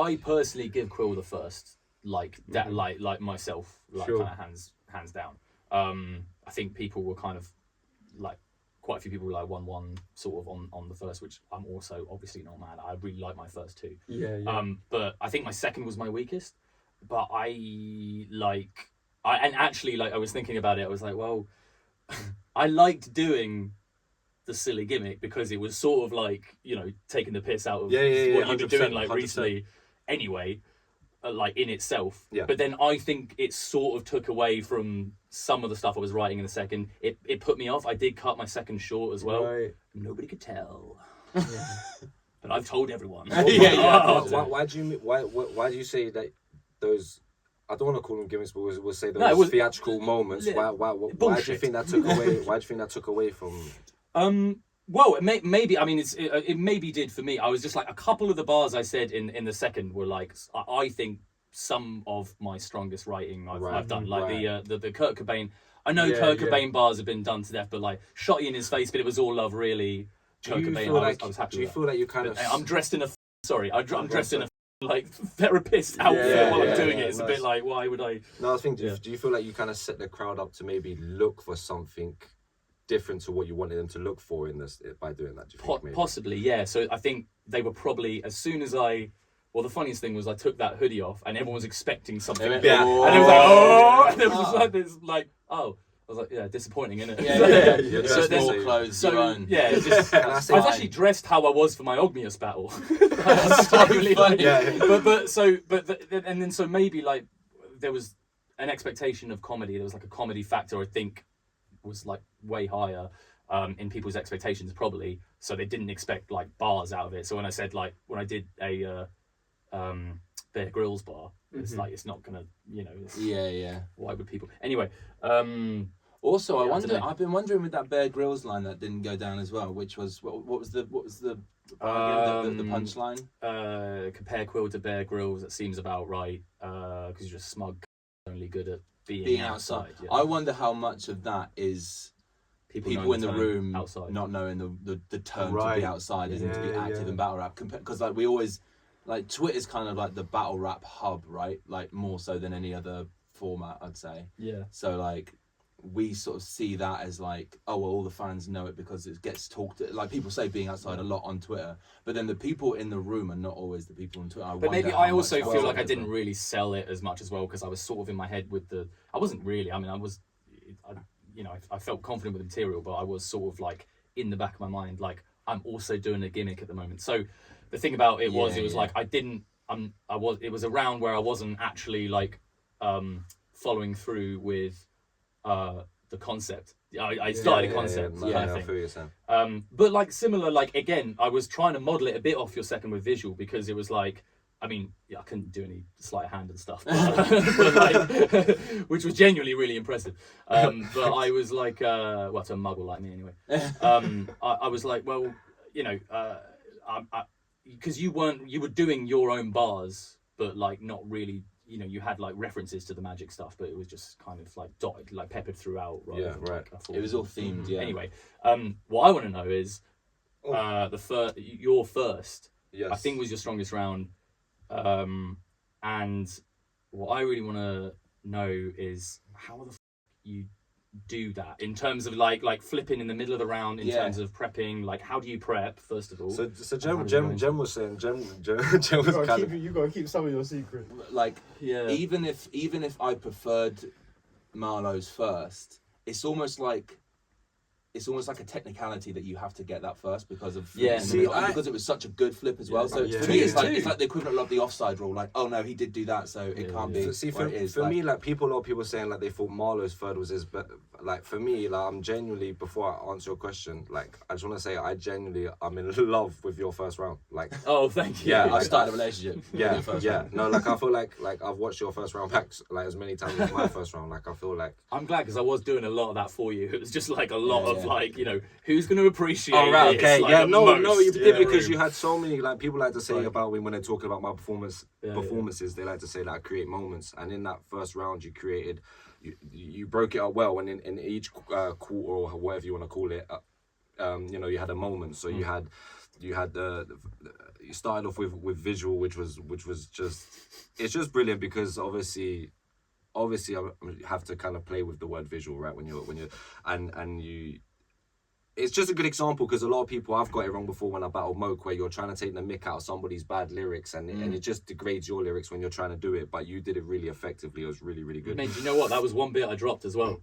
I personally give Quill the first, like that, like myself, like kind of hands down. I think people were kind of like quite a few people like 1-1 sort of on the first, which I'm also obviously not mad. I really like my first two. But I think my second was my weakest. But and actually I was thinking about it. I was like, well, I liked doing the silly gimmick because it was sort of like, you know, taking the piss out of what you've been doing like 100%. Recently anyway, like in itself. But then I think it sort of took away from some of the stuff I was writing in the second. It put me off. I did cut my second short as well. Nobody could tell. But I've told everyone. Why do you say that those, I don't want to call them gimmicks, but we'll say those theatrical moments. Why do you think that took away? Why do you think that took away from? Well, maybe. I mean, it maybe did for me. I was just like, a couple of the bars I said in the second were like, I think some of my strongest writing I've done. Like the Kurt Cobain. I know Kurt Cobain bars have been done to death, but like shot you in his face, but it was all love, really. Kurt Cobain. I was happy. Do you feel like you kind of? I'm dressed in a. I'm dressed in a like therapist outfit while I'm doing it. It's a bit like, why would I? No, I think. Do you feel like you kind of set the crowd up to maybe look for something different to what you wanted them to look for in this by doing that? Do you think maybe? Possibly, yeah. So I think they were probably, as soon as the funniest thing was I took that hoodie off and everyone was expecting something big, and it was like, oh, and there was just like this, like, oh. I was like, yeah, disappointing, isn't it? Yeah. So there's more clothes. Yeah, just, I was actually dressed how I was for my Ogmius battle. So maybe like there was an expectation of comedy. There was like a comedy factor, I think, was like way higher in people's expectations probably. So they didn't expect like bars out of it. So when I said like when I did a Bear Grylls bar, it's like it's not gonna, you know. Why would people anyway? Also, I've been wondering with that Bear Grylls line that didn't go down as well, which was what was the punchline? Compare Quill to Bear Grylls. That seems about right. Because you're just smug, only good at being outside. Yeah. I wonder how much of that is people in the room outside, not knowing the term to be outside and to be active in battle rap. Because like we always like Twitter's kind of like the battle rap hub, right? Like more so than any other format, I'd say. Yeah. So like we sort of see that as like, oh well, all the fans know it because it gets talked, like people say being outside a lot on Twitter, but then the people in the room are not always the people on Twitter. But maybe I also feel like I didn't really sell it as much as well, because I was sort of in my head with I wasn't really, I mean, I felt confident with the material, but I was sort of like in the back of my mind, like I'm also doing a gimmick at the moment. So the thing about it was, like it was around where I wasn't actually like following through with the concept. I started a concept kind of thing. But like similar, like again, I was trying to model it a bit off your second with visual, because it was like, I mean, I couldn't do any sleight of hand and stuff, but like, which was genuinely really impressive. But I was like, well, to a muggle like me anyway. I was like, well, you know, because you were doing your own bars, but like not really. You know, you had like references to the magic stuff, but it was just kind of like dotted, like peppered throughout. Like, it was all themed. Yeah. Anyway, what I want to know is your first. Yes. I think was your strongest round, and what I really want to know is how the you do that in terms of like flipping in the middle of the round, in terms of prepping. Like, how do you prep first of all? So Jem was saying, Jem was kind of, you gotta keep some of your secret. Like, even if I preferred Marlowe's first, it's almost like a technicality that you have to get that first because of because it was such a good flip as well. So for me, it's like the equivalent of the offside rule. Like, oh no, he did do that, so it can't be. See, for me, like a lot of people saying like they thought Marlowe's third was his, but like for me, like I'm genuinely, before I answer your question, like I just want to say I'm in love with your first round. Like, oh, thank you. Yeah, I started a relationship. No, like I feel like I've watched your first round back like as many times as my first round. Like I feel like I'm glad, because I was doing a lot of that for you. It was just like a lot of like, you know, who's going to appreciate right, this? Okay, like, no, you did, because you had so many, like, people like to say about me when they're talking about my performances, they like to say that I create moments, and in that first round you created, you broke it up well, and in each quarter or whatever you want to call it, you know, you had a moment. So you had you had you started off with visual, which was just, it's just brilliant because obviously you have to kind of play with the word visual, right? When you're and you, it's just a good example because a lot of people, I've got it wrong before when I battle Moke, where you're trying to take the mick out of somebody's bad lyrics and it just degrades your lyrics when you're trying to do it, but you did it really effectively. It was really, really good. Mate, do you know what? That was one bit I dropped as well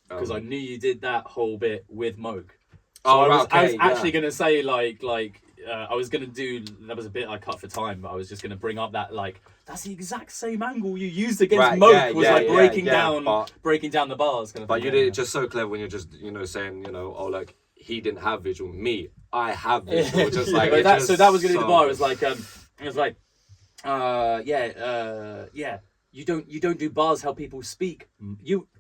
because I knew you did that whole bit with Moke. So I was actually going to say I was going to do, that was a bit I cut for time, but I was just going to bring up that that's the exact same angle you used against Moke, breaking down the bars kind of but thing. You did it just so clever when you're just, saying, he didn't have visual, me, I have visual. Just like so that was going to be the bar. It was like you don't do bars how people speak.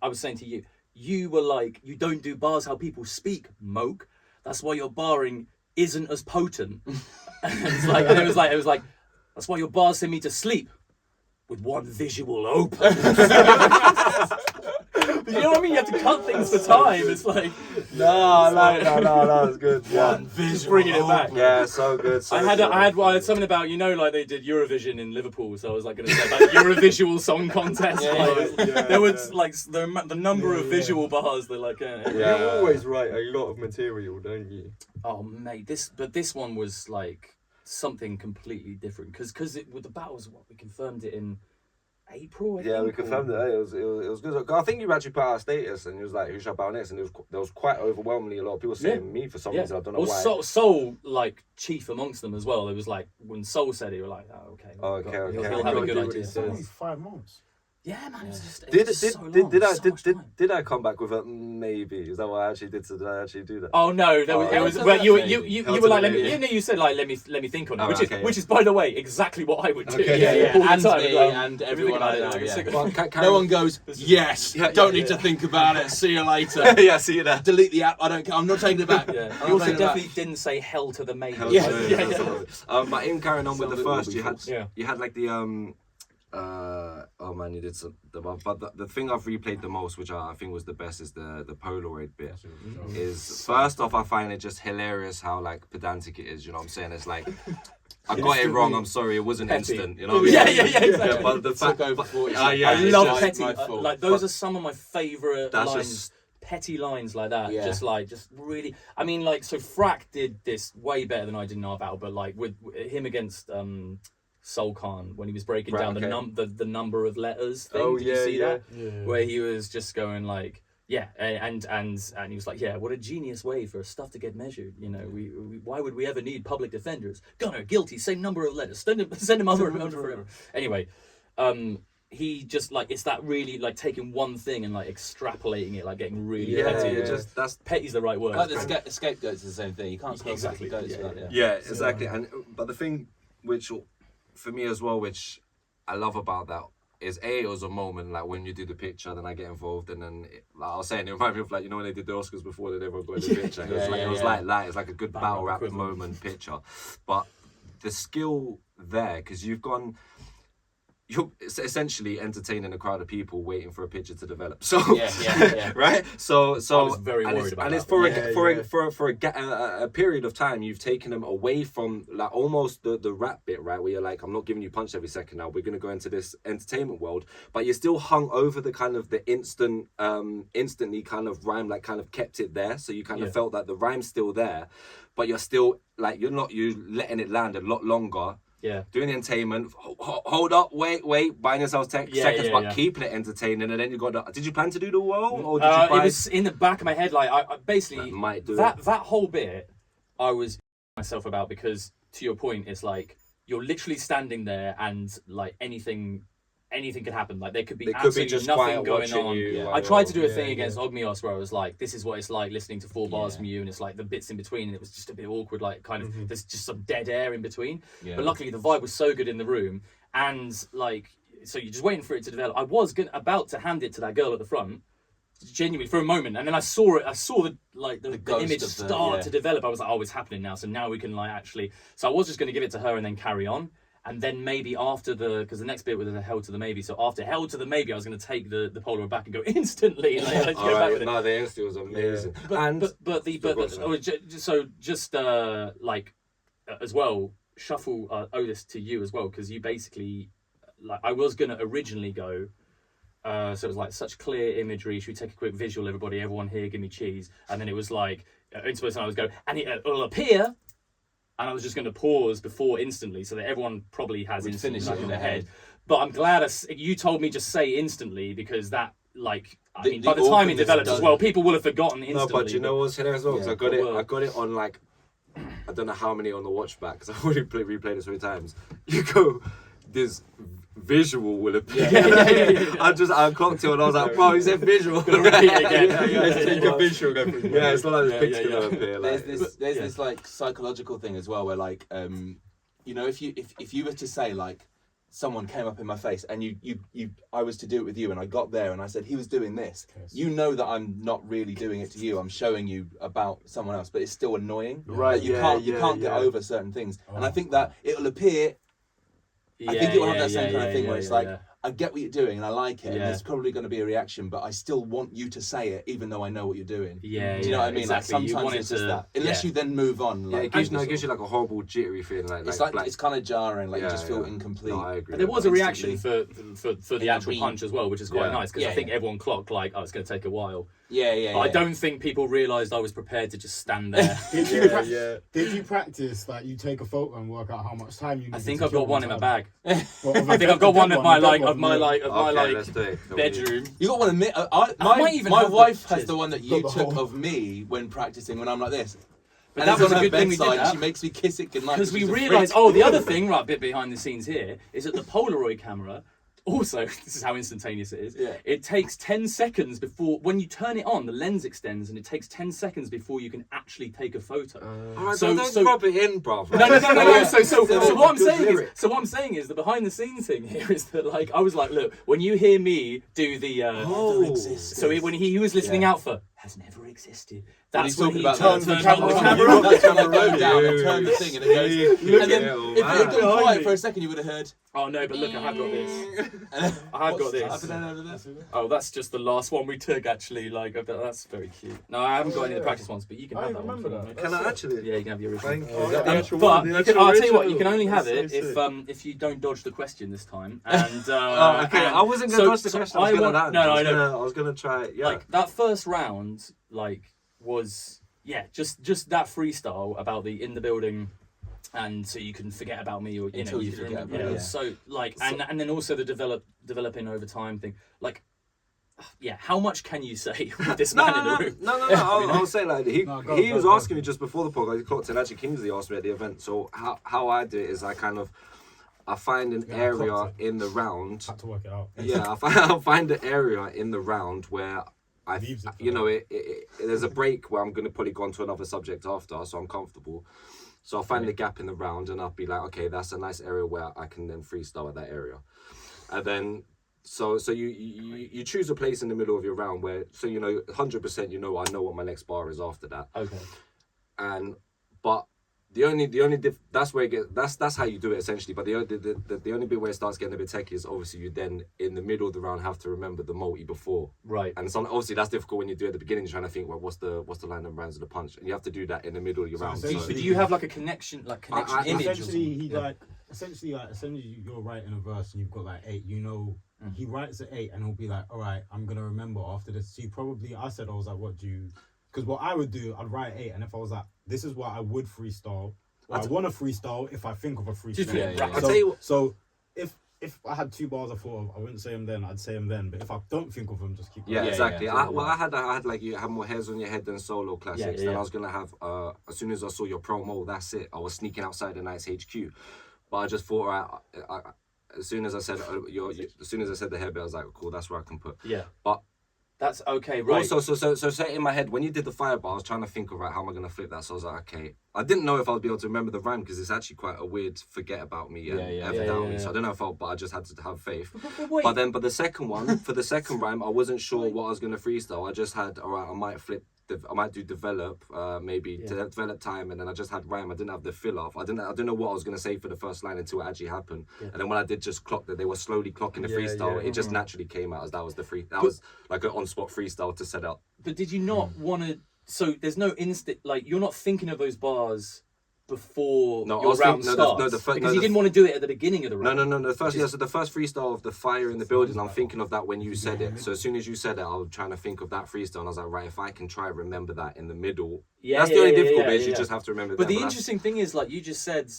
I was saying to you, you were like, you don't do bars how people speak, Moke. That's why your barring isn't as potent. And it was like, that's why your bars send me to sleep with one visual open. You know what I mean? You have to cut things for time. It's like no, that was good. One visual, bringing it back. Yeah, so good. I had something about they did Eurovision in Liverpool, so I was going to say about Eurovisual Song Contest. There was the number of visual bars. They're like, you always write a lot of material, don't you? Oh mate, this one was like something completely different because with the battles, we confirmed it in April. We confirmed it. It was good. I think you actually put out a status and it was like, who shall battle next? And there was quite overwhelmingly a lot of people saying me for some reason. I don't know why. Soul chief amongst them as well. It was like when Soul said it, you were like, oh okay. Okay. He'll have a good idea. It's only 5 months. Yeah, man. It was just Did I come back with a maybe? Is that what I actually did? Did I actually do that? Oh no, it was. Well, you were like, you said like, let me think on it, which is by the way exactly what I would do. And me and everyone I know. No one goes, yes. Don't need to think about it. See you later. See you there. Delete the app. I don't care. I'm not taking it back. You also definitely didn't say hell to the maybe. But in carrying on with the first, you had like the oh man, you did some. But the thing I've replayed the most, which I think was the best, is the Polaroid bit. Is first off, I find it just hilarious how pedantic it is. You know what I'm saying? It's like, I got it wrong. I'm sorry, it wasn't instant. You know? What I mean? Exactly. But the fact, I love petty. Those are some of my favourite lines. Petty lines like that, just really. I mean, so Frack did this way better than I did in our battle, but with him against Soul Khan when he was breaking down the number of letters thing. Did you see that? Yeah. Where he was just going and he was like, what a genius way for stuff to get measured. We why would we ever need public defenders? Gunner, guilty, same number of letters. Send him over forever. Anyway, he just it's that really taking one thing and extrapolating it, getting really petty. That's petty's the right word. The scapegoat's the same thing. You can't spell scapegoats without it. Yeah, exactly. But the thing which for me as well, which I love about that, is it was a moment when you do the picture, then I get involved, and then I was saying it reminded me of when they did the Oscars before they never got in the picture. It was like that. It's like a good battle rap moment picture, but the skill there because you're essentially entertaining a crowd of people waiting for a picture to develop. So right. So I was very worried about that. And it's for a period of time you've taken them away from almost the rap bit, right? Where you're like, I'm not giving you punch every second now. We're gonna go into this entertainment world, but you're still hung over the kind of the instantly kind of rhyme, kind of kept it there. So you kind of felt that the rhyme's still there, but you're still you're letting it land a lot longer. Yeah, doing the entertainment. Hold up, wait, buying yourselves seconds, but keeping it entertaining. And then you got. Did you plan to do the wall, or did you? It was in the back of my head. I basically that whole bit, I was myself about because to your point, it's you're literally standing there and anything could happen. There could be absolutely nothing going on. I tried to do a thing against Ogmios where I was like, this is what it's like listening to 4 bars from you, and it's the bits in between, and it was just a bit awkward, there's just some dead air in between. But luckily the vibe was so good in the room, and so you're just waiting for it to develop. I was about to hand it to that girl at the front, genuinely for a moment, and then I saw the image start to develop. I was like, oh, it's happening now, so now we can actually. So I was just going to give it to her and then carry on. And then maybe after because the next bit was a hell to the maybe. So after hell to the maybe, I was going to take the Polaroid back and go instantly. And go back with it. No, the instant was amazing. So just as well, Shuffle, owe this to you as well, because you basically, like, I was going to originally go, so it was like such clear imagery, should we take a quick visual, everyone here, give me cheese, and then it was like, I was going, and it'll appear, and I was just going to pause before instantly, so that everyone probably has instantly finish it in their head. But I'm glad you told me just say instantly, because that, like, I mean, by the time it organism develops as well, people will have forgotten instantly. No, but you know what's hilarious as well? Because Yeah, I got it on like, I don't know how many on the watch back, because I've already replayed it so many times. You go, this visual will appear. I clocked it and I was like, bro, he said visual. Repeat again. Let's take a visual. Yeah, it's not like this picture gonna appear. Like, There's this like psychological thing as well, where like you know, if you were to say like someone came up in my face and I was to do it with you and I got there and I said he was doing this, you know that I'm not really doing it to you, I'm showing you about someone else, but it's still annoying. Right, Like, you can't get over certain things. And I think that it'll appear, I think it will have that same kind of thing where it's like, I get what you're doing and I like it, and there's probably going to be a reaction, but I still want you to say it even though I know what you're doing. Do you know what I mean? Exactly. Like sometimes it's just that. Unless you then move on. Like, it gives you like a horrible jittery feeling. it's kind of jarring, like you just feel incomplete. No, I agree. But there was a reaction Instantly. for the actual punch as well, which is quite nice, because I think yeah. everyone clocked like, oh, it's going to take a while. Yeah. But I don't think people realised I was prepared to just stand there. Did you practice that you take a photo and work out how much time you need? I think I've got one in my bag. I I think I've got one of my let's do it. bedroom. You got one of me. My wife has the one that you took of me when practicing when I'm like this. But And that it's was on a her good thing we did bedside, that. She makes me kiss it goodnight. Because we she's a freak. realised, the other thing, right, bit behind the scenes here, is that the Polaroid camera, also, this is how instantaneous it is, it takes 10 seconds before, when you turn it on, the lens extends, and it takes 10 seconds before you can actually take a photo. Alright, so don't rub it in, bruv. No. So what I'm saying is the behind the scenes thing here is that, like, I was like, look, when you hear me do the when he was listening out for has never existed. That's when he turns the camera on. That's when I go down and turn the thing and it goes. And then if it had gone quiet for a second, you would have heard. Oh no, but look, I have got this. I have got this. Oh, that's just the last one we took, actually. Like, that's very cute. No, I haven't got any of the practice ones, but you can have that one. Remember that. Can I actually? Yeah, you can have the original. Thank you. But I'll tell you what, you can only have it if you don't dodge the question this time. And okay, I wasn't gonna dodge the question. I was gonna try. Yeah. Like that first round, like was just that freestyle about the in the building, and so you can forget about me or Until you forget about it. So like and then also the developing over time thing. Like, how much can you say with this man in the room? No. I'll say like he was asking me just before the podcast. He clocked, and actually Kingsley asked me at the event. So how I do it is I find an area in the round. Had to work it out. Yeah, I'll find an area in the round where there's a break where I'm going to probably go on to another subject after, so I'm comfortable. So I'll find the gap in the round and I'll be like, okay, that's a nice area where I can then freestyle at that area. And then, so you choose a place in the middle of your round where, so 100% I know what my next bar is after that. Okay. But the only that's where it gets, that's how you do it essentially. But the only bit where it starts getting a bit techy is obviously you then in the middle of the round have to remember the multi before. Right. And so obviously that's difficult when you do it at the beginning. You're trying to think, well, what's the line and rounds of the punch, and you have to do that in the middle of your round. So do you have like a connection image? Essentially, you're writing a verse and you've got like 8. He writes at 8 and he'll be like, all right, I'm gonna remember after this. So I was like, what do you? Because what I would do, I'd write 8, and if I was like, this is what I would freestyle, or I want to freestyle if I think of a freestyle. I'll tell you what. So if I had 2 bars I thought of, I wouldn't say them then, I'd say them then. But if I don't think of them, just keep going. Yeah, exactly. I had like you have more hairs on your head than solo classics. Then I was gonna have as soon as I saw your promo, that's it. I was sneaking outside the Knights HQ, but I just thought, as soon as I said the hair bit, I was like, cool, that's where I can put. Yeah. But that's okay, right? Also, so say in my head when you did the fire bar, I was trying to think of how am I gonna flip that. So I was like, okay, I didn't know if I'd be able to remember the rhyme because it's actually quite a weird forget about me and ever doubt me. So I don't know if but I just had to have faith. But the second one for the second rhyme, I wasn't sure what I was gonna freestyle. I just had I might do develop, develop time, and then I just had rhyme. I didn't have the fill off. I didn't know what I was gonna say for the first line until it actually happened. And then when I did just clock that they were slowly clocking the freestyle, it just naturally came out as that was the free. That was like an on-spot freestyle to set up. But did you not want to? So there's no instant, like you're not thinking of those bars before No, I your was round thinking- no, starts? no, the fir- because no, you the didn't want to do it at the beginning of the round. No. The first, Which is- so the first freestyle of the fire in the building, I'm thinking of that when you said it. So as soon as you said it, I was trying to think of that freestyle, and I was like, right, if I can try remember that in the middle, that's the only difficult bit. You just have to remember. But that, the interesting thing is, like you just said,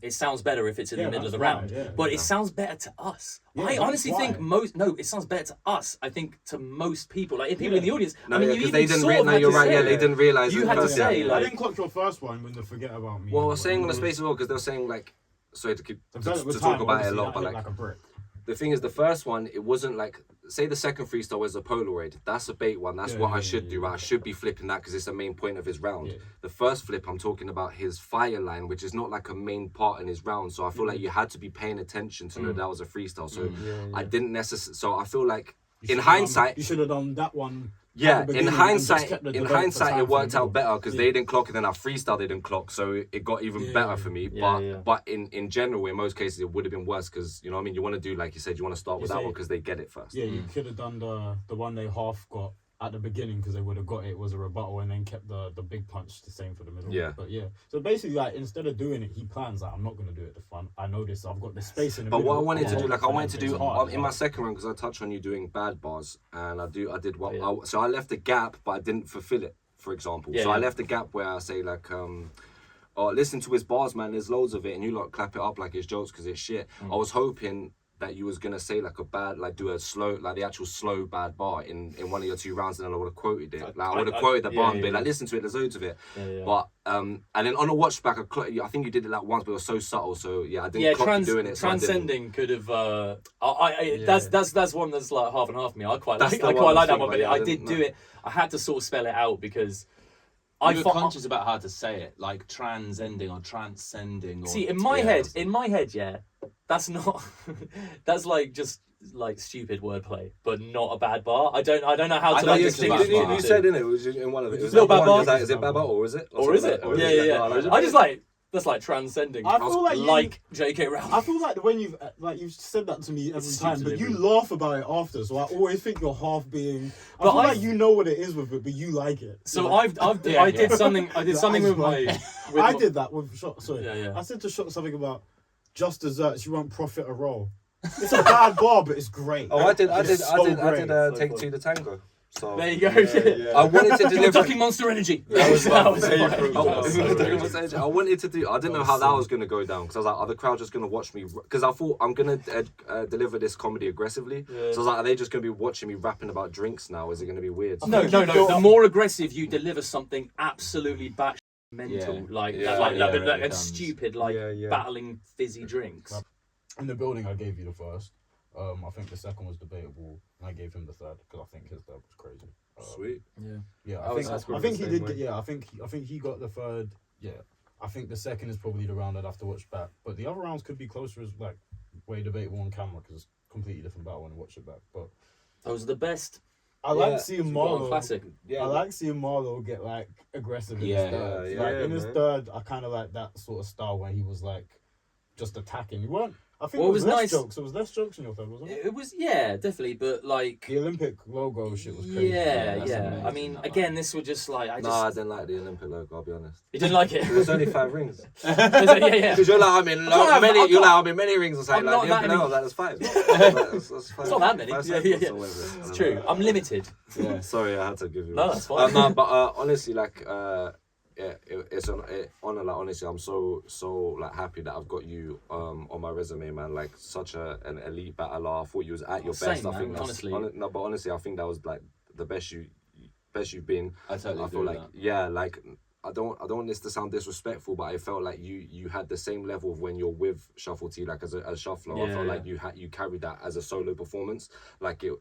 it sounds better if it's in the middle of the round. But it sounds better to us. Yeah, I honestly that's think why. it sounds better to us. I think to most people, like people in the audience. No, I mean, you because even they didn't. sort of No, had you're to right. say- Yeah, they didn't realize. You it had to first, say, yeah. like- I didn't clock your first one when the Forget About Me. Well, I was saying on the space as well because they were saying like, sorry to keep to Development talk time, about it a obviously, lot, that but hit like a brick. the thing is, the first one, it wasn't like, say the second freestyle was a Polaroid. That's a bait one. That's Yeah, what yeah, I should yeah, do, yeah. right? I should be flipping that because it's the main point of his round. Yeah. The first flip, I'm talking about his fire line, which is not like a main part in his round. So I feel like you had to be paying attention to know that was a freestyle. So I didn't necessarily, so I feel like in hindsight, you should have done that one. yeah, at the in beginning and just hindsight, kept the in develop for hindsight, time it for worked the out middle. better because they didn't clock, and then our freestyle they didn't clock, so it got even better for me. But in general, in most cases, it would have been worse because you know what I mean. You want to do like you said, you want to start with that say- one because they get it first. Yeah, you could have done the one they half got at the beginning because they would have got it was a rebuttal and then kept the big punch the same for the middle. Yeah. But yeah, so basically like instead of doing it, he plans like I'm not gonna do it at the front. I know this. I've got the space in the But middle. what I wanted to do, like I wanted to It's do hard, in my second round, because I touched on you doing bad bars, and I did what. Yeah. So I left a gap, but I didn't fulfill it. For example, Yeah, so I yeah. left a gap where I say like, oh, listen to his bars, man. There's loads of it, and you lot clap it up like it's jokes because it's shit. I was hoping that you was gonna say like a bad, like do a slow, like the actual slow bad bar in one of your two rounds, and then I would have quoted it. Like I would have quoted the bar and be like, listen to it. There's loads of it. But and then on a watch back, I think you did it like once, but it was so subtle. So yeah, I didn't clock you doing it. So transcending could have. That's one that's like half and half for me. I quite That's like. the I one quite I'm like that thinking one, but about, yeah, I I did didn't do know. it. I had to sort of spell it out because You were conscious about how to say it, like transcending or transcending. Or, see in my head, yeah, that's not. That's like just like stupid wordplay, but not a bad bar. I don't know how to like distinguish between the you two. said in it was in one of it. Little bad bar? Is it bad bar or is it? Or is it? Yeah. I just like that's like transcending. I feel like J.K. Rowling. I feel like when you've said that to me every It's time, stupid but you delivery. laugh about it after. So I always think you're half being. I But feel like I've- you know what it is with it, but you like it. So Like, I did something. I did The something eyes with my. wide. With I my- did that with Shot. Sorry, Yeah. I said to Shot something about just desserts. You won't profit a roll. It's a bad bar, but it's great. Oh, I did great. take two the tango. So There you go. I wanted to You're deliver. ducking Monster Energy. That was my favourite fucking- one. that was so good. I wanted to do. I didn't know how that was gonna go down because I was like, are the crowd just gonna watch me? Because I thought I'm gonna deliver this comedy aggressively. So I was like, are they just gonna be watching me rapping about drinks now? Is it gonna be weird? No. The more aggressive you deliver something absolutely batshit mental, like and stupid, like battling fizzy drinks. In the building, I gave you the first. I think the second was debatable, and I gave him the third because I think his third was crazy. Sweet. Yeah, I was I think he the did. same way. Yeah, I think he got the third. Yeah, I think the second is probably the round I'd have to watch back. But the other rounds could be closer as like way debatable on camera because it's completely different battle when you watch it back. But Those are the best. I like seeing Marlon Marlo. classic. I like seeing Marlo get like aggressive in Yeah, his third. yeah, Like yeah, in his man. third, I kind of like that sort of style when he was like just attacking. You weren't. I think Well, it was it was less nice- jokes. It was less jokes in your third, wasn't it? It was definitely, but like The Olympic logo shit was crazy. yeah. That's amazing. I mean, again, this was just like I didn't like the Olympic logo. I'll be honest. you didn't like it. It was only 5 rings. yeah. Because you're like I'm in I'm in many rings or something. I'm Like not the that Olympic, like that's 5. It's not that many. Yeah. It's true. I'm limited. Yeah, sorry, I had to give you. No, that's fine. No, but honestly, like, it's an honor. Like, honestly, I'm so like happy that I've got you on my resume, man. Like, such an elite battler. I thought you was at your Same, best. I man, think that's, honestly. no, but honestly, I think that was like the best you've been. I totally I agree feel with like that. yeah, like. I don't want this to sound disrespectful, but I felt like you had the same level of when you're with Shuffle T, like as a shuffler. I felt like you carried that as a solo performance. Like it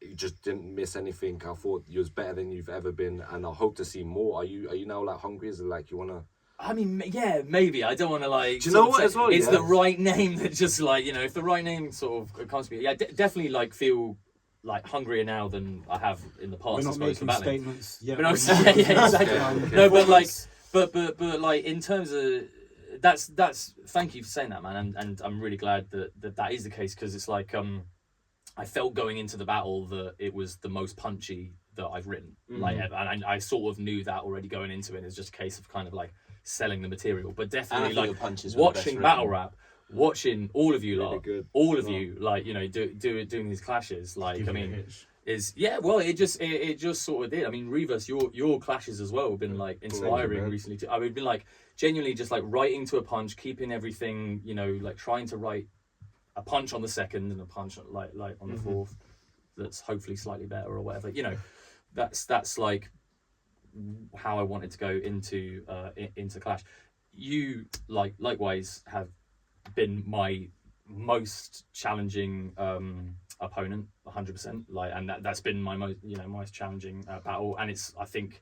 you just didn't miss anything. I thought you was better than you've ever been, and I hope to see more. Are you now like hungry? Is it like you wanna? I mean, yeah, maybe. I don't want to like. Do you know sort of what say as well, It's yeah? the right name that just like if the right name sort of comes to me, yeah, definitely like feel like hungrier now than I have in the past. We're I not suppose, for making battling. statements yet. But no, yeah, exactly. Okay. No, but like, but like in terms of that's thank you for saying that, man, and I'm really glad that is the case because it's like I felt going into the battle that it was the most punchy that I've written, like, and I sort of knew that already going into it. It's just a case of kind of like selling the material, but And I definitely think like your punches were the best watching battle written. rap, watching all of you Really lot, good. all of you, like, you know, doing these clashes, like, Give I you a mean, hitch. is well, it just sort of did. I mean, Reverse, your clashes as well have been like inspiring man. recently too. I mean, been like genuinely just like writing to a punch, keeping everything, you know, like trying to write a punch on the second and a punch like on the fourth that's hopefully slightly better or whatever, you know. That's like how I wanted to go into Clash. You likewise have been my most challenging opponent, 100%. Like, and that's been my most challenging battle, and it's, I think,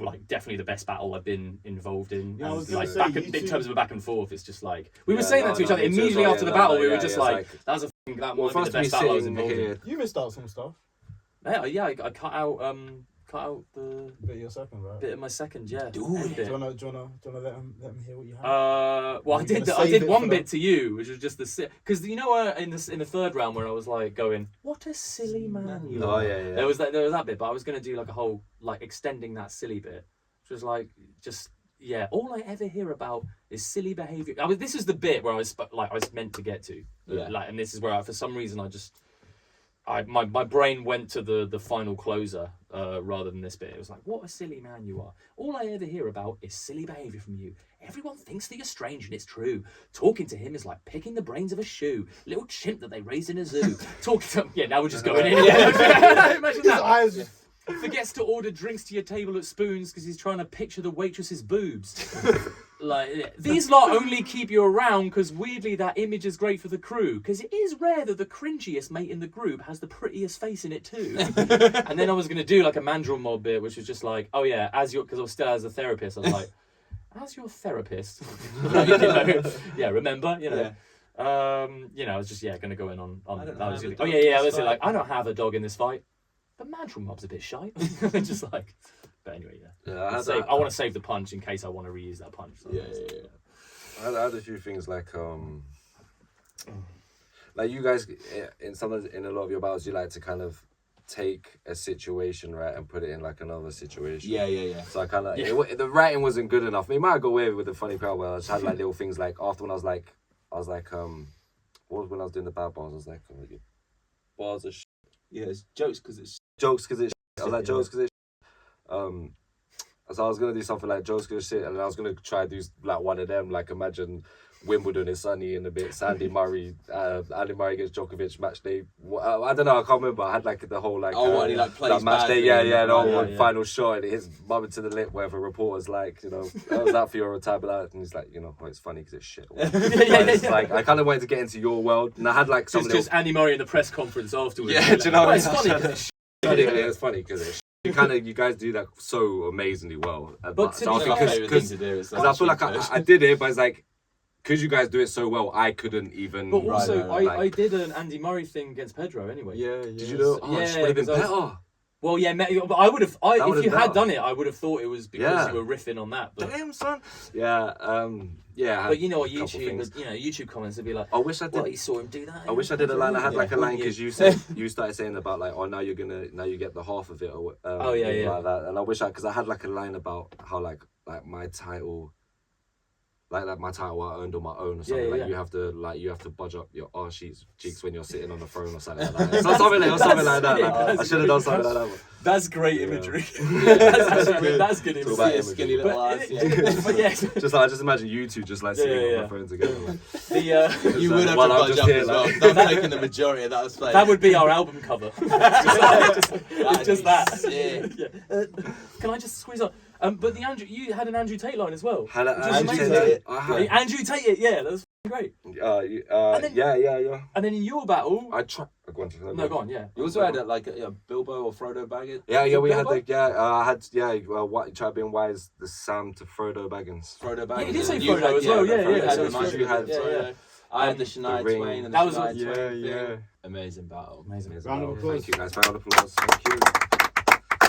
like definitely the best battle I've been involved in. Yeah, I And, was gonna like say, in terms of a back and forth, it's just like we were saying that to each no, other me too as immediately well, after yeah, the battle. no, We were yeah, just yeah, like, it's that was that well, might for be us the to be best battle I was sitting involved in. here, You missed out some stuff. Yeah, I cut out the Bit your second, right? bit of my second, yeah. Dude. End Do bit. you wanna let him hear what you have? Well, Are you gonna I save did it one for bit the- to you, which was just the because you know in the third round where I was like going, what a silly man you Oh, are. yeah, yeah. There was that bit, but I was gonna do like a whole like extending that silly bit, which was like just yeah. All I ever hear about is silly behavior. I mean, this is the bit where I was meant to get to, Yeah. like, and this is where for some reason my brain went to the final closer rather than this bit. It was like, what a silly man you are. All I ever hear about is silly behaviour from you. Everyone thinks that you're strange, and it's true. Talking to him is like picking the brains of a shoe. Little chimp that they raised in a zoo. Talking to him, yeah, now we're just going in. Imagine His that. eyes just Forgets to order drinks to your table at Spoons because he's trying to picture the waitress's boobs. Like, these lot only keep you around because weirdly that image is great for the crew, because it is rare that the cringiest mate in the group has the prettiest face in it too. And then I was going to do like a Mandrill mob bit, which was just like, oh yeah, because I was still as a therapist, I was like, as your therapist, you know, yeah, remember, you know. You know, I was just going to go in on I don't I was have a gonna, dog in I this was fight. like, I don't have a dog in this fight, but Mandrill mob's a bit shy. Just like, but anyway, Yeah, I want to save the punch in case I want to reuse that punch. So Yeah. I had a few things like you guys in a lot of your battles, you like to kind of take a situation, right, and put it in like another situation. Yeah. So I kind of the writing wasn't good enough. I mean, might go away with the funny part where I just had like little things like after when I was like what was when I was doing the bad bars? I was like bars of Yeah, it's jokes because it's jokes because it's I was like Yeah. jokes because it's so I was gonna do something like jokes because shit, and I was gonna try to do like one of them, like imagine Wimbledon is sunny in a bit, Andy Murray against Djokovic match day. I don't know, I can't remember. I had like the whole like what he like plays that match day, badly yeah, and- the right, whole yeah. final shot and it hits mum to the lip, wherever reporters like, you know, that was that for your time, and he's like, you know, oh, it's funny because it's shit. It's like I kind of wanted to get into your world, and I had like some just Andy Murray in the press conference afterwards. Yeah, Like, do you know "Oh, what it's I mean? funny 'cause it's it's funny because it's you guys do that so amazingly well. But to be my fair, favourite thing to do. because I feel like I did it, but it's like because you guys do it so well, I couldn't even. But also, right. I did an Andy Murray thing against Pedro anyway. Yeah. Did you do? Oh, it Yeah, would have been 'cause I was- better. Well, yeah, but I would have. That If would've you been had better. done it, I would have thought it was because Yeah. you were riffing on that. But, Damn, son. Yeah, yeah. but you know what, a couple things. YouTube comments would be like, I wish I "Well, did. you saw him do that." I wish I did a line. I had like a Yeah, line wouldn't because you started saying about like, oh, now you get the half of it, or Oh, yeah, yeah. like that. And I wish because I had like a line about how like my title. Like my title I earned on my own or something. Yeah, like yeah. you have to budge up your arse cheeks when you're sitting on the throne or something like that. Something like that. sick. Like, I That's should have done really something like that. That's great Yeah. imagery. Yeah. That's good Talk about imagery. a skinny little But, ass. but yeah, Just imagine you two just like sitting on Yeah. the phone together. Like, the You would have Well, to I'm budge just up here, as like- well. Not taking the majority of that space. that would be our album cover. It's just that. Sick. Yeah. Can I just squeeze on? But you had an Andrew Tate line as well. had Which is Andrew amazing. Tate. I had, Andrew Tate it, yeah, that was great. then- yeah. And then in your battle, I tried. Go on, no, go on, yeah. You also had like a Bilbo or Frodo Baggins. Yeah, we had Bilbo? I had try being wise the Sam to Frodo Baggins. Frodo Baggins. Yeah, you did say You Frodo had- as well, yeah, Frodo yeah, had so a it's nice- true. You had- yeah. I had the Shania ring. Twain and That the was Shania what- Twain Yeah. thing. Amazing battle. Amazing. Round of applause. Thank you guys. Round of applause. Thank you.